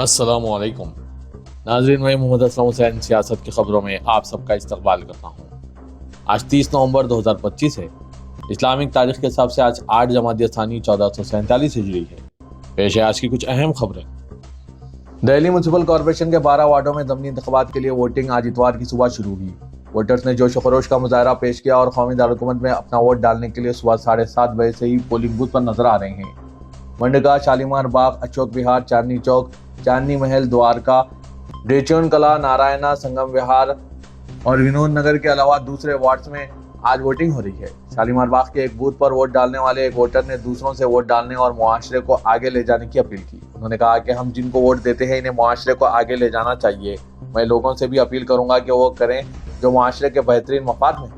अस्सलाम वालेकुम नाज़रीन, मैं मोहम्मद असलम हुसैन सियासत की खबरों में आप सबका इस्तकबाल करता हूँ। आज 30 नवंबर 2025 है। इस्लामिक तारीख के हिसाब से आज 8 जमादी थानी 1447 हिजरी है। पेश है आज की कुछ अहम खबरें। दिल्ली म्यूनसिपल कॉरपोरेशन के 12 वार्डों में ज़मीनी इंतखाबात के लिए वोटिंग आज इतवार की सुबह शुरू हुई। वोटर्स ने जोश खरोश का मुजाहरा पेश किया और कौमी दारुलहुकूमत में अपना वोट डालने के लिए सुबह 7:30 बजे से ही पोलिंग बूथ पर नजर आ रहे हैं। मंडगा, शालीमार बाग, अशोक विहार, चांदनी चौक, चांदनी महल, द्वारका, डेचन कला, नारायणा, संगम विहार और विनोद नगर के अलावा दूसरे वार्ड्स में आज वोटिंग हो रही है। शालीमार बाग के एक बूथ पर वोट डालने वाले एक वोटर ने दूसरों से वोट डालने और मुआशरे को आगे ले जाने की अपील की। उन्होंने कहा कि हम जिनको वोट देते हैं इन्हें मुआशरे को आगे ले जाना चाहिए। मैं लोगों से भी अपील करूंगा कि वो करें जो मुआशरे के बेहतरीन मफाद में।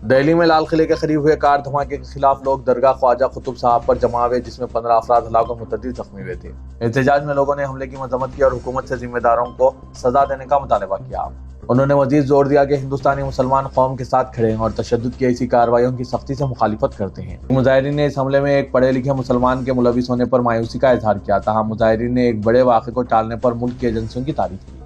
दिल्ली में लाल किले के करीब हुए कार धमाके के खिलाफ लोग दरगाह ख्वाजा कुतुब साहब पर जमा हुए, जिसमें 15 अफराद हलाक और मुतअद्दिद जख्मी हुए थे। एहतजाज में लोगों ने हमले की मजम्मत की और हुकूमत से जिम्मेदारों को सजा देने का मुतालबा किया। उन्होंने मजीद जोर दिया कि हिंदुस्तानी मुसलमान कौम के साथ खड़े हैं और तशद्दुद की ऐसी कार्रवाइयों की सख्ती से मुखालिफत करते हैं। मुजाहिरीन ने इस हमले में एक पढ़े लिखे मुसलमान के मुलविस होने पर मायूसी का इजहार किया। तहाँ मुजाहिरीन ने एक बड़े वाक़े को टालने पर मुल्क की एजेंसियों की तारीफ की।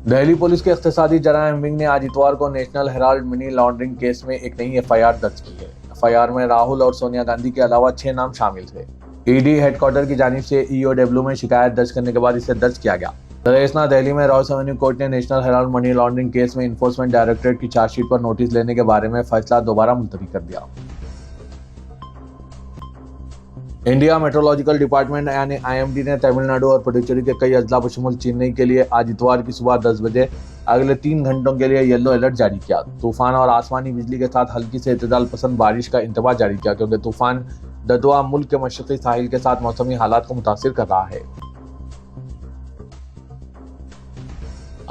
दिल्ली पुलिस के इख्तिसादी जराइम विंग ने आज इतवार को national Herald money laundering case में एक नई FIR दर्ज की है। FIR में राहुल और सोनिया गांधी के अलावा 6 नाम शामिल थे। ED हेडक्वार्टर की जानिब से EOW में शिकायत दर्ज करने के बाद इसे दर्ज किया गया। दरअसल दिल्ली में रॉयस एवेन्यू कोर्ट ने national Herald money laundering case में इन्फोर्समेंट डायरेक्टरेट की चार्जशीट पर नोटिस लेने के बारे में फैसला दोबारा मुलतवी कर दिया। इंडिया मेट्रोलॉजिकल डिपार्टमेंट यानी IMD ने तमिलनाडु और पुडुचेरी के कई अजला बशमूल चेन्नई के लिए आज इतवार की सुबह 10 बजे अगले 3 घंटों के लिए येलो अलर्ट जारी किया। तूफान और आसमानी बिजली के साथ हल्की से इतदाल पसंद बारिश का इंतबाह जारी किया, क्योंकि तूफान ददुआ मुल्क के मशरकी साहिल के साथ मौसमी हालात को मुतासिर कर रहा है।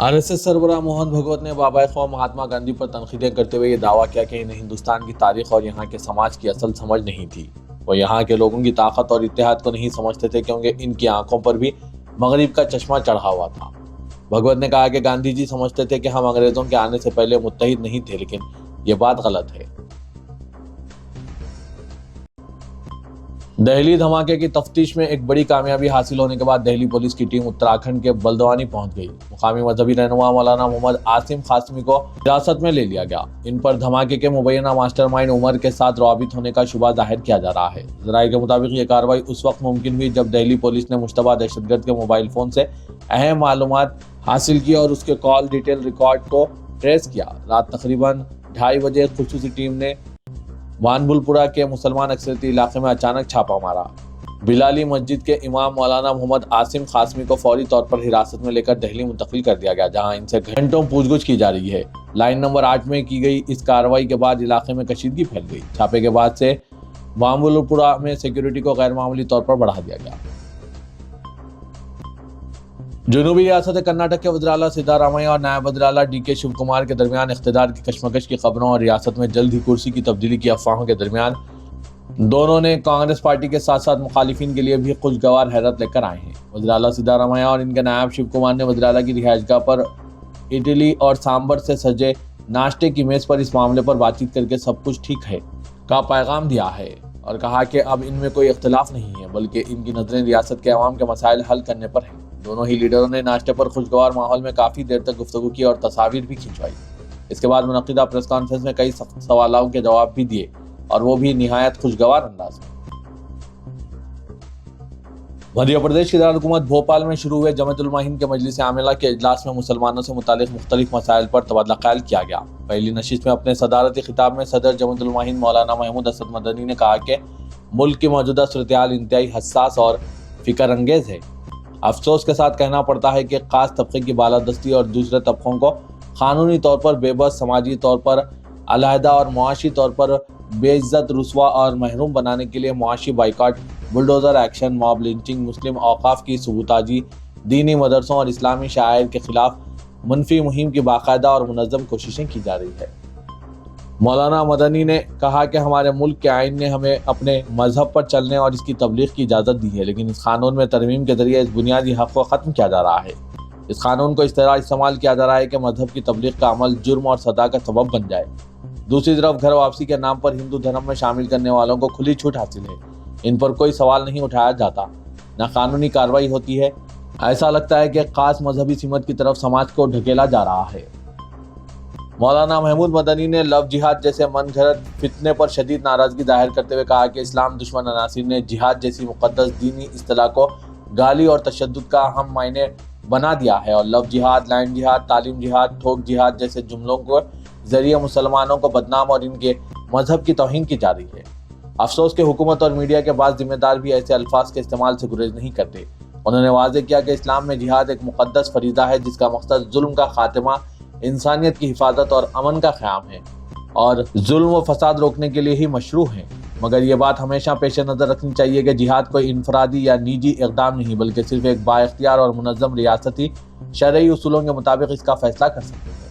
RSS सरबराह मोहन भगवत ने बाबा क़ौम महात्मा गांधी पर तनकीदें करते हुए ये दावा किया कि इन्हें हिंदुस्तान की तारीख और यहाँ के समाज की असल समझ नहीं थी। वो यहाँ के लोगों की ताकत और इत्तेहाद को नहीं समझते थे, क्योंकि इनकी आंखों पर भी मगरिब का चश्मा चढ़ा हुआ था। भगवत ने कहा कि गांधी जी समझते थे कि हम अंग्रेजों के आने से पहले मुत्तहिद नहीं थे, लेकिन ये बात गलत है। दिल्ली धमाके की तफ्तीश में एक बड़ी कामयाबी हासिल होने के बाद दिल्ली पुलिस की टीम उत्तराखंड के बलदवानी पहुंच गई। मुकामी मजहबी रहनुमा मौलाना मोहम्मद आसिम खासमी को हिरासत में ले लिया गया। इन पर धमाके के मुबैना मास्टरमाइंड उमर के साथ रवाबित होने का शुबा जाहिर किया जा रहा है। जराये के मुताबिक ये कार्रवाई उस वक्त मुमकिन हुई जब दिल्ली पुलिस ने मुश्तबा दहशतगर्द के मोबाइल फोन से अहम मालूमात हासिल की और उसके कॉल डिटेल रिकॉर्ड को ट्रेस किया। रात तकरीबन 2:30 बजे खुसूसी टीम ने वानबुलपुरा के मुसलमान अक्सरियती इलाके में अचानक छापा मारा। बिलाली मस्जिद के इमाम मौलाना मोहम्मद आसिम खासमी को फौरी तौर पर हिरासत में लेकर दिल्ली मुंतकिल कर दिया गया, जहां इनसे घंटों पूछगछ की जा रही है। लाइन नंबर 8 में की गई इस कार्रवाई के बाद इलाके में कशीदगी फैल गई। छापे के बाद से वानबुलपुरा में सिक्योरिटी को गैर मामूली तौर पर बढ़ा दिया गया। जनूबी रियासत कर्नाटक के वज़ीर आला सिद्धारामैया और नायब वज़ीर आला DK शिव कुमार के दरमियान इख्तिदार की कशमकश की खबरों और रियासत में जल्द ही कुर्सी की तब्दीली की अफवाहों के दरमियान दोनों ने कांग्रेस पार्टी के साथ साथ मुखालिफिन के लिए भी खुशगवार हैरत लेकर आए हैं। वज़ीर आला सिद्धारामैया और इनके नायब शिव कुमार ने वज़ीर आला की रिहाइशगाह पर इडली और सांबर से सजे नाश्ते की मेज़ पर इस मामले पर बातचीत करके सब कुछ ठीक है का पैगाम दिया है और कहा कि अब इनमें कोई इख्तिलाफ नहीं है, बल्कि इनकी नज़रें रियासत के अवाम के मसाइल हल करने पर हैं। दोनों ही लीडरों ने नाश्ते पर खुशगवार माहौल में काफ़ी देर तक गुफ्तगू की और तस्वीर भी खिंचवाई। इसके बाद मुनक़िदा प्रेस कॉन्फ्रेंस में कई सवालों के जवाब भी दिए, और वो भी निहायत खुशगवार अंदाज में। मध्य प्रदेश की दारुल-हुकूमत भोपाल में शुरू हुए जमात-उल मुस्लिमीन के मजलिस आमिला के इजलास में मुसलमानों से मुतालिक मुख्तलिफ मसाइल पर तबादला ख्याल किया गया। पहली नशिस्त में अपने सदारती खिताब में सदर जमात-उल मुस्लिमीन मौलाना महमूद असद मदनी ने कहा कि मुल्क की मौजूदा सूरत-ए-हाल इंतहाई हसास और फिक्र अंगेज है। अफसोस के साथ कहना पड़ता है कि खास तबके की बालादस्ती और दूसरे तबकों को कानूनी तौर पर बेबस, समाजी तौर पर अलहदा और मुआशी तौर पर बेइज्जत, रुस्वा और महरूम बनाने के लिए मुआशी boycott, bulldozer action, mob lynching, मुस्लिम औकाफ की सबूताजी, दीनी मदरसों और इस्लामी शायर के खिलाफ मनफी मुहिम की बाकायदा और मुनज़्ज़म कोशिशें की जा रही है। मौलाना मदनी ने कहा कि हमारे मुल्क के आइन ने हमें अपने मजहब पर चलने और इसकी तबलीग की इजाज़त दी है, लेकिन इस कानून में तरमीम के जरिए इस बुनियादी हक़ को ख़त्म किया जा रहा है। इस कानून को इस तरह इस्तेमाल किया जा रहा है कि मजहब की तबलीग का अमल जुर्म और सज़ा का सबब बन जाए। दूसरी तरफ घर वापसी के नाम पर हिंदू धर्म में शामिल करने वालों को खुली छूट हासिल है। इन पर कोई सवाल नहीं उठाया जाता, न कानूनी कार्रवाई होती है। ऐसा लगता है कि खास मजहबी सिमत की तरफ समाज को ढकेला जा रहा है। मौलाना महमूद मदनी ने लव जिहाद जैसे मनगढ़ंत फितने पर शदीद नाराजगी जाहिर करते हुए कहा कि इस्लाम दुश्मन अनासिर ने जिहाद जैसी मुकद्दस दीनी इस्तिलाह को गाली और तशद्दुद का अहम मायने बना दिया है और लव जिहाद, लैंड जिहाद, तालीम जिहाद, ठोक जिहाद जैसे जुमलों के जरिए मुसलमानों को बदनाम और इनके मजहब की तौहीन की जा रही है। अफसोस के हुकूमत और मीडिया के बाद जिम्मेदार भी ऐसे अल्फाज के इस्तेमाल से गुरेज नहीं करते। उन्होंने वाज़ेह किया कि इस्लाम में जिहाद एक मुकद्दस फरीदा है जिसका मकसद जुल्म का खात्मा, इंसानियत की हिफाजत और अमन का क़याम है और जुल्म व फसाद रोकने के लिए ही मशरू है। मगर ये बात हमेशा पेश नज़र रखनी चाहिए कि जिहाद कोई इनफरादी या निजी इक़दाम नहीं बल्कि सिर्फ एक बाइख्तियार और मुनज़्ज़म रियासती शरई उसूलों के मुताबिक इसका फैसला कर सकती है।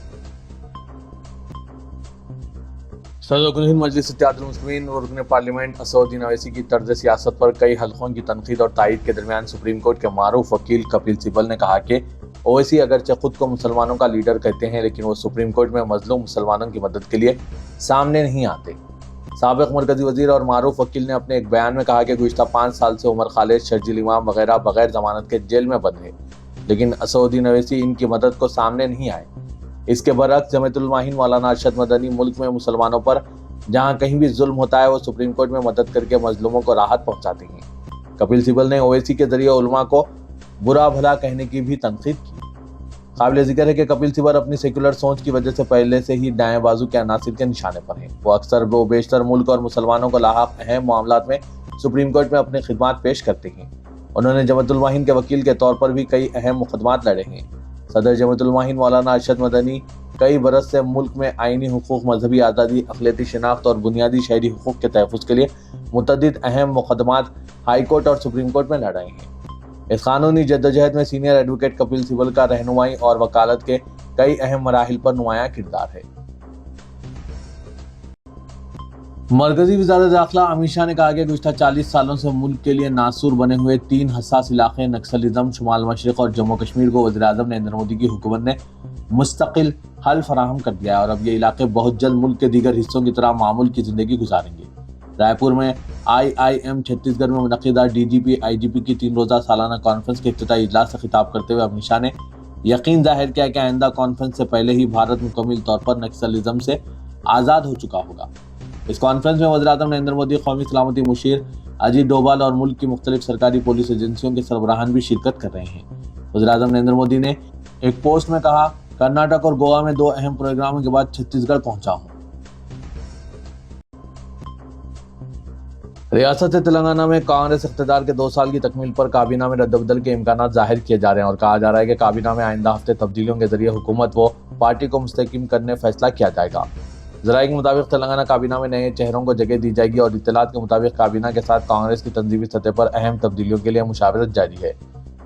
सदर मजलिस इत्तेहादुल मुस्लिमीन और रुकन पार्लियामेंट असदुद्दीन अवैसी की तर्ज सियासत पर कई हलकों की तनकीद और तायीद के दरमियान सुप्रीम कोर्ट के मारूफ वकील कपिल सिब्बल ने कहा कि ओवैसी अगरचे खुद को मुसलमानों का लीडर कहते हैं लेकिन वो सुप्रीम कोर्ट में मजलूम मुसलमानों की मदद के लिए सामने नहीं आते। साबिक मरकजी वजीर और मारूफ वकील ने अपने एक बयान में कहा कि गुज़िश्ता 5 साल से उमर खालिद, शर्जील इमाम वगैरह बगैर जमानत के जेल में बंद है लेकिन असदुद्दीन अवैसी इनकी मदद को सामने नहीं आए। इसके बरक्स जमीयतुल उलमाहीन मौलाना अरशद मदनी मुल्क में मुसलमानों पर जहां कहीं भी जुल्म होता है वो सुप्रीम कोर्ट में मदद करके मजलूमों को राहत पहुंचाते हैं। कपिल सिब्बल ने ओवैसी के जरिए उलमा को बुरा भला कहने की भी तनकीद की। काबिल जिक्र है कि कपिल सिब्बल अपनी सेकुलर सोच की वजह से पहले से ही दाएं बाजू के अनासिर के निशाने पर हैं। वो अक्सर व बेशतर मुल्क और मुसलमानों को लाहक अहम मामलात में सुप्रीम कोर्ट में अपनी खिदमात पेश करते हैं। उन्होंने जमीयतुल उलमाहीन के वकील के तौर पर भी कई अहम मुकदमात लड़े हैं। सदर जमीयतुल उलमाहीन मौलाना अरशद मदनी कई बरस से मुल्क में आईनी हुकूक, मजहबी आज़ादी, अक़लियती शनाख्त और बुनियादी शहरी हुकूक के तहफ़्फ़ुज़ के लिए मुतअद्दिद अहम मुकदमात हाई कोर्ट और सुप्रीम कोर्ट में लड़ रहे हैं। इस कानूनी जद्दोजहद में सीनियर एडवोकेट कपिल सिब्बल का रहनुमाई और वकालत के कई अहम मराहिल पर नुमायां किरदार है। मरकजी वज़ारत दाखिला अमित शाह ने कहा कि गुज़िश्ता 40 सालों से मुल्क के लिए नासूर बने हुए 3 हसास इलाके नक्सलिज़्म, शुमाल मशरिक़ और जम्मू कश्मीर को वज़ीर-ए-आज़म नरेंद्र मोदी की हुकूमत ने मुस्तकिल हल फराहम कर दिया है और अब ये इलाके बहुत जल्द मुल्क के दीगर हिस्सों की तरह मामूल की ज़िंदगी गुजारेंगे। रायपुर में IIM छत्तीसगढ़ में मुनक़िदा DGP IGP की 3 रोज़ा सालाना कॉन्फ्रेंस के इफ्तिताई इजलास से खिताब करते हुए अमित शाह ने यकीन जाहिर किया कि आइंदा कॉन्फ्रेंस से पहले ही भारत मुकम्मल तौर पर नक्सलिज़्म से आज़ाद हो चुका होगा। इस कॉन्फ्रेंस में वज़ीर-ए-आज़म नरेंद्र मोदी, कौमी सलामती मुशीर अजीत डोभाल और मुल्क की मुख्तलिफ सरकारी पुलिस एजेंसियों के सरबराहान भी शिरकत कर रहे हैं। वज़ीर-ए-आज़म नरेंद्र मोदी ने एक पोस्ट में कहा, कर्नाटक और गोवा में 2 अहम प्रोग्रामों के बाद छत्तीसगढ़ पहुंचा हूं। रियासत तेलंगाना में कांग्रेस इख्तियार के 2 साल की तकमील पर काबीना में रद्दबदल के इम्कानात जाहिर किए जा रहे हैं और कहा जा रहा है कि काबीना में आइंदा हफ्ते तब्दीलियों के जरिए हुकूमत व पार्टी को मुस्तहकम करने फैसला किया जाएगा। ज़राए के मुताबिक तेलंगाना काबीना में नए चेहरों को जगह दी जाएगी और इत्तलात के मुताबिक काबीना के साथ कांग्रेस की तंजीमी सतह पर अहम तब्दीलियों के लिए मुशावरत जारी है।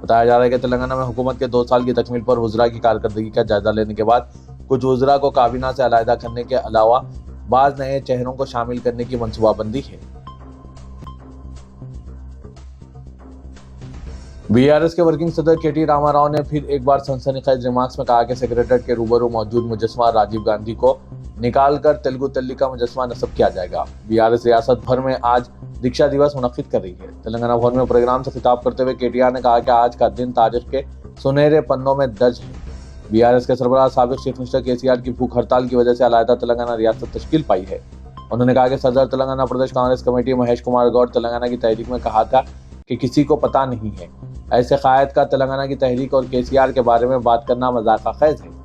बताया जा रहा है कि तेलंगाना में हुकूमत के 2 साल की तकमील पर वज़रा की कारकर्दगी का जायजा लेने के बाद कुछ वज़रा को काबीना से अलहदा करने के अलावा बाज़ नए चेहरों को शामिल करने की मनसूबाबंदी है। BRS के वर्किंग सदर KT रामाराव ने फिर एक बार सनसनीखेज रिमार्क्स में कहा कि सेक्रेटरीट के रूबरू मौजूद मुजस्मा राजीव गांधी को निकालकर तेलुगु तल्ली का मुजस्मा नस्ब किया जाएगा। BRS रियासत भर में आज दीक्षा दिवस मुनक्किद कर रही है। तेलंगाना भर में प्रोग्राम से खिताब करते हुए KTR ने कहा कि आज का दिन तारीख के सुनहरे पन्नों में दर्ज है। BRS के सरबराह साबिक चीफ मिनिस्टर KCR की भूख हड़ताल की वजह से अलहदा तेलंगाना रियासत तश्कील पाई है। उन्होंने कहा कि सदर तेलंगाना प्रदेश कांग्रेस कमेटी महेश कुमार गौड़ तेलंगाना की तहरीक में कहा था कि किसी को पता नहीं है। ऐसे कायद का तेलंगाना की तहरीक और KCR के बारे में बात करना मजाक खेज है।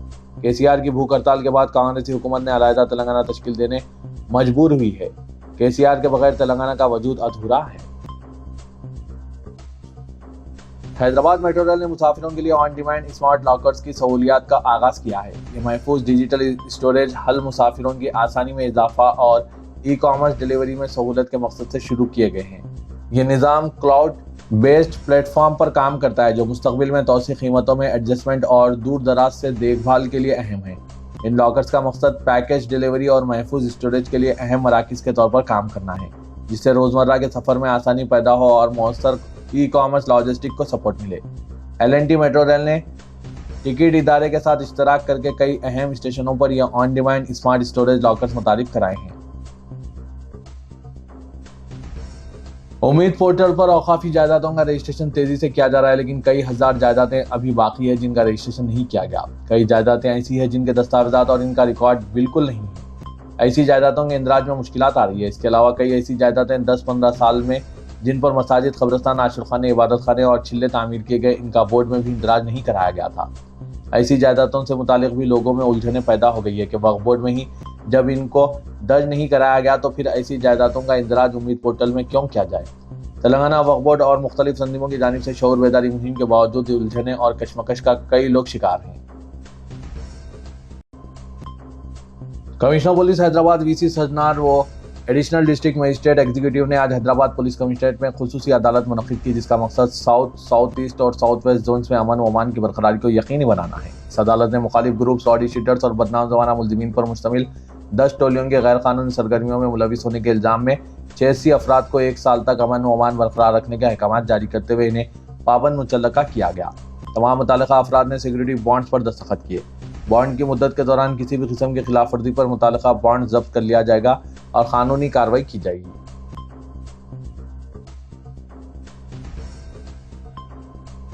KCR की भूख हड़ताल के बाद कांग्रेसी हुकूमत ने अलहदा तेलंगाना तश्कील देने मजबूर हुई है। KCR के बगैर तेलंगाना का वजूद अधूरा है। हैदराबाद मेट्रो रेल ने मुसाफिरों के लिए ऑन डिमांड स्मार्ट लॉकर्स की सहूलियात का आगाज किया है। ये महफूज डिजिटल स्टोरेज हल मुसाफिरों की आसानी में इजाफा और ई-कॉमर्स डिलीवरी में सहूलत के मकसद से शुरू किए गए हैं। ये निज़ाम क्लाउड बेस्ड प्लेटफॉर्म पर काम करता है जो मुस्तकबिल में तौसी कीमतों में एडजस्टमेंट और दूर दराज से देखभाल के लिए अहम है। इन लॉकर्स का मकसद पैकेज डिलीवरी और महफूज स्टोरेज के लिए अहम मराकज़ के तौर पर काम करना है, जिससे रोज़मर्रा के सफ़र में आसानी पैदा हो और मौसर ई-कॉमर्स लॉजिस्टिक को सपोर्ट मिले। L&T मेट्रो रेल ने टिकट इदारे के साथ इश्तराक करके कई अहम स्टेशनों पर यह on demand smart storage lockers मुतारिफ कराए हैं। उम्मीद पोर्टल पर औकाफी जायदादों का रजिस्ट्रेशन तेजी से किया जा रहा है, लेकिन कई हजार जायदादें अभी बाकी है जिनका रजिस्ट्रेशन नहीं किया गया। कई जायदादें ऐसी है जिनके दस्तावेजात और इनका रिकॉर्ड बिल्कुल नहीं है। ऐसी जायदादों के इंदराज में मुश्किलात आ रही है। इसके अलावा कई ऐसी जायदादें 10-15 साल में जिन पर मसाजिद, कब्रिस्तान, आशिरखाने, इबादत खाने और चिल्ले तामीर किए गए, इनका बोर्ड में भी इंदराज नहीं कराया गया था। ऐसी जायदादों से मुतालिक भी लोगों में उलझने पैदा हो गई है कि वक्फ बोर्ड में ही जब इनको दर्ज नहीं कराया गया तो फिर ऐसी जायदादों का इंदराज उम्मीद पोर्टल में क्यों किया जाए। तेलंगाना वक्फ बोर्ड और मुख्तलिफ तंजीमों की जानिब से शऊर बेदारी मुहिम के बावजूद उलझने और कशमकश का कई लोग शिकार हैं। Commissioner police Hyderabad VC Sajjanar व एडिशनल डिस्ट्रिक्ट मजिस्ट्रेट एग्जीक्यूटिव ने आज हैदराबाद पुलिस कमिश्नरेट में खुसूसी अदालत मुनक्किद की, जिसका मकसद साउथ, साउथ ईस्ट और साउथ वेस्ट जोन्स में अमन व अमान की बरकरारी को यकीनी बनाना है। इस अदालत ने मुखालिफ ग्रुप्स, ऑडी शीटर्स और बदनाम जमाना मुलजिमीन पर मुश्तमिल 10 टोलियों के गैर कानूनी सरगर्मियों में मुलविस होने के इल्जाम में 86 अफराद को 1 साल तक अमन व अमान बरकरार रखने के अहकाम जारी करते हुए इन्हें पाबंद मुतल्लका किया गया। तमाम मुतल्लका अफराद ने सिक्योरिटी बॉन्ड्स पर दस्तखत किए। बॉन्ड की मुद्दत के दौरान किसी भी किस्म की खिलाफ वर्जी पर मुतल्लका बॉन्ड जब्त कर लिया जाएगा और कानूनी कार्रवाई की जाएगी।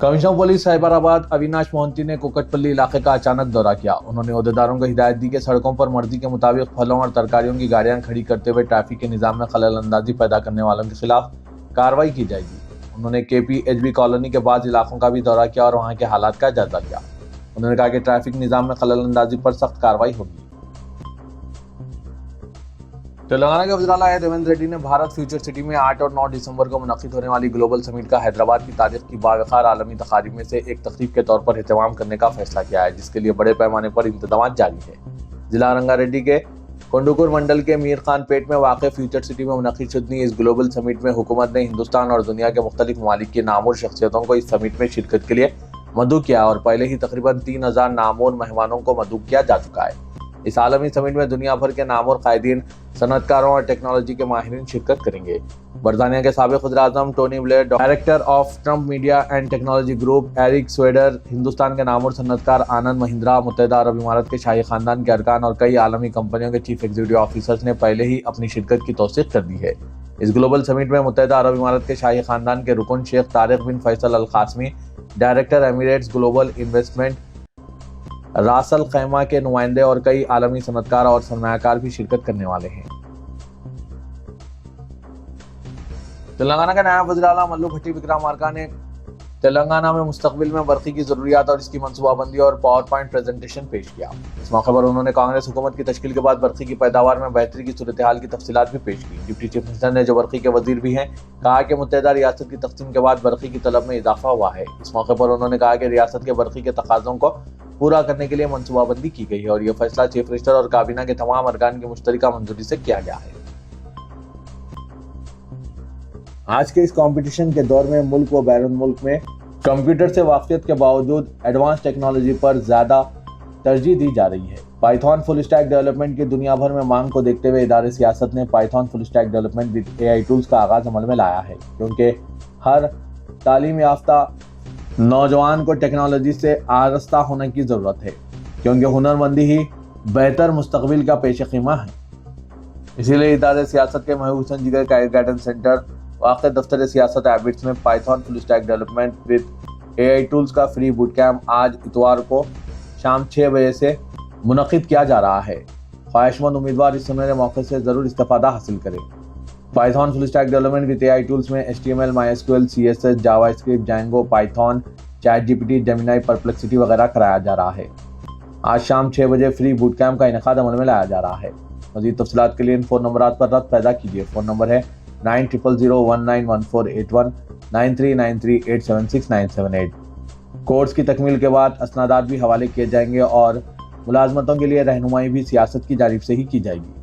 कमिश्नर पुलिस साइबराबाद अविनाश मोहंती ने कुकटपल्ली इलाके का अचानक दौरा किया। उन्होंने अहदेदारों को हिदायत दी कि सड़कों पर मर्जी के मुताबिक फलों और तरकारियों की गाड़ियां खड़ी करते हुए ट्रैफिक के निजाम में खलल अंदाजी पैदा करने वालों के खिलाफ कार्रवाई की जाएगी। उन्होंने KPHB कॉलोनी के बाद इलाकों का भी दौरा किया और वहां के हालात का जायजा लिया। उन्होंने कहा कि ट्रैफिक निजाम में खलल अंदाजी पर सख्त कार्रवाई होगी। तेलंगाना के वज़ीर आला रेवंत रेड्डी ने भारत फ्यूचर सिटी में 8 और 9 दिसंबर को मुनक्किद होने वाली ग्लोबल समिट का हैदराबाद की तारीख की बावकार आलमी तकारीब में से एक तकरीब के तौर पर एहतमाम करने का फैसला किया है, जिसके लिए बड़े पैमाने पर इंतजाम जारी है। जिला रंगारेड्डी के कोंडुकुर मंडल के मीर खान पेट में वाक़ फ्यूचर सिटी में मुनक्किद शुदनी इस ग्लोबल समिट में हुकूमत ने हिंदुस्तान और दुनिया के मुख्तलिफ ममालिक की नामवर शख्सियतों को इस समिट में शिरकत के लिए मदऊ किया और पहले ही तकरीबन 3000 नामवर मेहमानों को मदऊ किया जा चुका है। इस आलमी समिट में दुनिया भर के नामवर कायदीन, सनअतकारों और टेक्नोलॉजी के माहिरीन शिरकत करेंगे। बरतानिया के साबिक वज़ीर-ए-आज़म Tony Blair, director of Trump Media and Technology Group Eric Swider, Hindustan के नामवर सनअतकार आनंद महिंद्रा, मुत्तहिदा अरब इमारात के शाही खानदान के अरकान और कई आलमी कंपनियों के चीफ एग्जीक्यूटिव ऑफिसर्स ने पहले ही अपनी शिरकत की तौसीक कर दी है। इस ग्लोबल समिट में मुत्तहिदा अरब इमारात के शाही खानदान के रुकन Sheikh Tariq bin Faisal Al Qasimi, director Emirates Global Investment Ras Al खैमा के नुमाइंदे और कई आलमी सनअतकार और सरमायाकार भी शिरकत करने वाले हैं। तेलंगाना के नायब वज़ीर आला मल्लू भट्टी विक्रमार्का ने तेलंगाना में मुस्तकबिल में बरक़ी की ज़रूरियात और इसकी मनसूबाबंदी और पावर पॉइंट प्रेजेंटेशन पेश किया। इस मौके पर उन्होंने कांग्रेस हुकूमत की तश्कील के बाद बरक़ी की पैदावार में बेहतरी की सूरत हाल की तफसीलात भी पेश की। डिप्टी चीफ मिनिस्टर ने, जो बरक़ी के वज़ीर भी हैं, कहा कि मुत्तहिदा रियासत की तक़सीम के बाद बरक़ी की तलब में इजाफा हुआ है। इस मौके पर उन्होंने कहा कि रियासत के बरक़ी के तकाज़ों को पूरा करने के लिए मनसूबाबंदी की गई है और यह फैसला चीफ मिनिस्टर और काबीना के तमाम अरकान की मुश्तरका मंजूरी से किया गया है। आज के इस कंपटीशन के दौर में मुल्क व बैरून मुल्क में कंप्यूटर से वाक़ियत के बावजूद एडवांस टेक्नोलॉजी पर ज़्यादा तरजीह दी जा रही है। पाइथन फुल स्टैक डेवलपमेंट की दुनिया भर में मांग को देखते हुए इदारे सियासत ने Python full stack development with AI tools का आगाज़ अमल में लाया है, क्योंकि हर तालीम याफ्ता नौजवान को टेक्नोलॉजी से आरास्ता होने की ज़रूरत है, क्योंकि हुनरमंदी ही बेहतर मुस्तकबिल का पेश ख़ीमा है। इसीलिए इदारे सियासत के महबूब हुसैन जिगर कैरियर गाइडेंस सेंटर वाक़ दफ्तर सियासत एबिट्स में Python full stack development with AI tools का फ्री बूट कैम्प आज इतवार को शाम 6 बजे से मुनक़िद किया जा रहा है। ख्वाहिशमंद उम्मीदवार इस सुनहरे मौके से ज़रूर इस्तिफ़ादा हासिल करें। Python full stack development with AI tools में HTML, MySQL, CSS, JavaScript, Django, Python, ChatGPT, Gemini, perplexity वगैरह कराया जा रहा है। आज शाम 6 बजे फ्री बूट कैम्प का इनेकाद अमल में लाया जा रहा है। मज़ीद तफ़सीलात के लिए इन फ़ोन नंबरात पर रब्त पैदा कीजिए। फ़ोन नंबर है 9000191481, 9393876978। कोर्स की तकमील के बाद असनादात भी हवाले किए जाएंगे और मुलाजमतों के लिए रहनुमाई भी सियासत की जानिब से ही की जाएगी।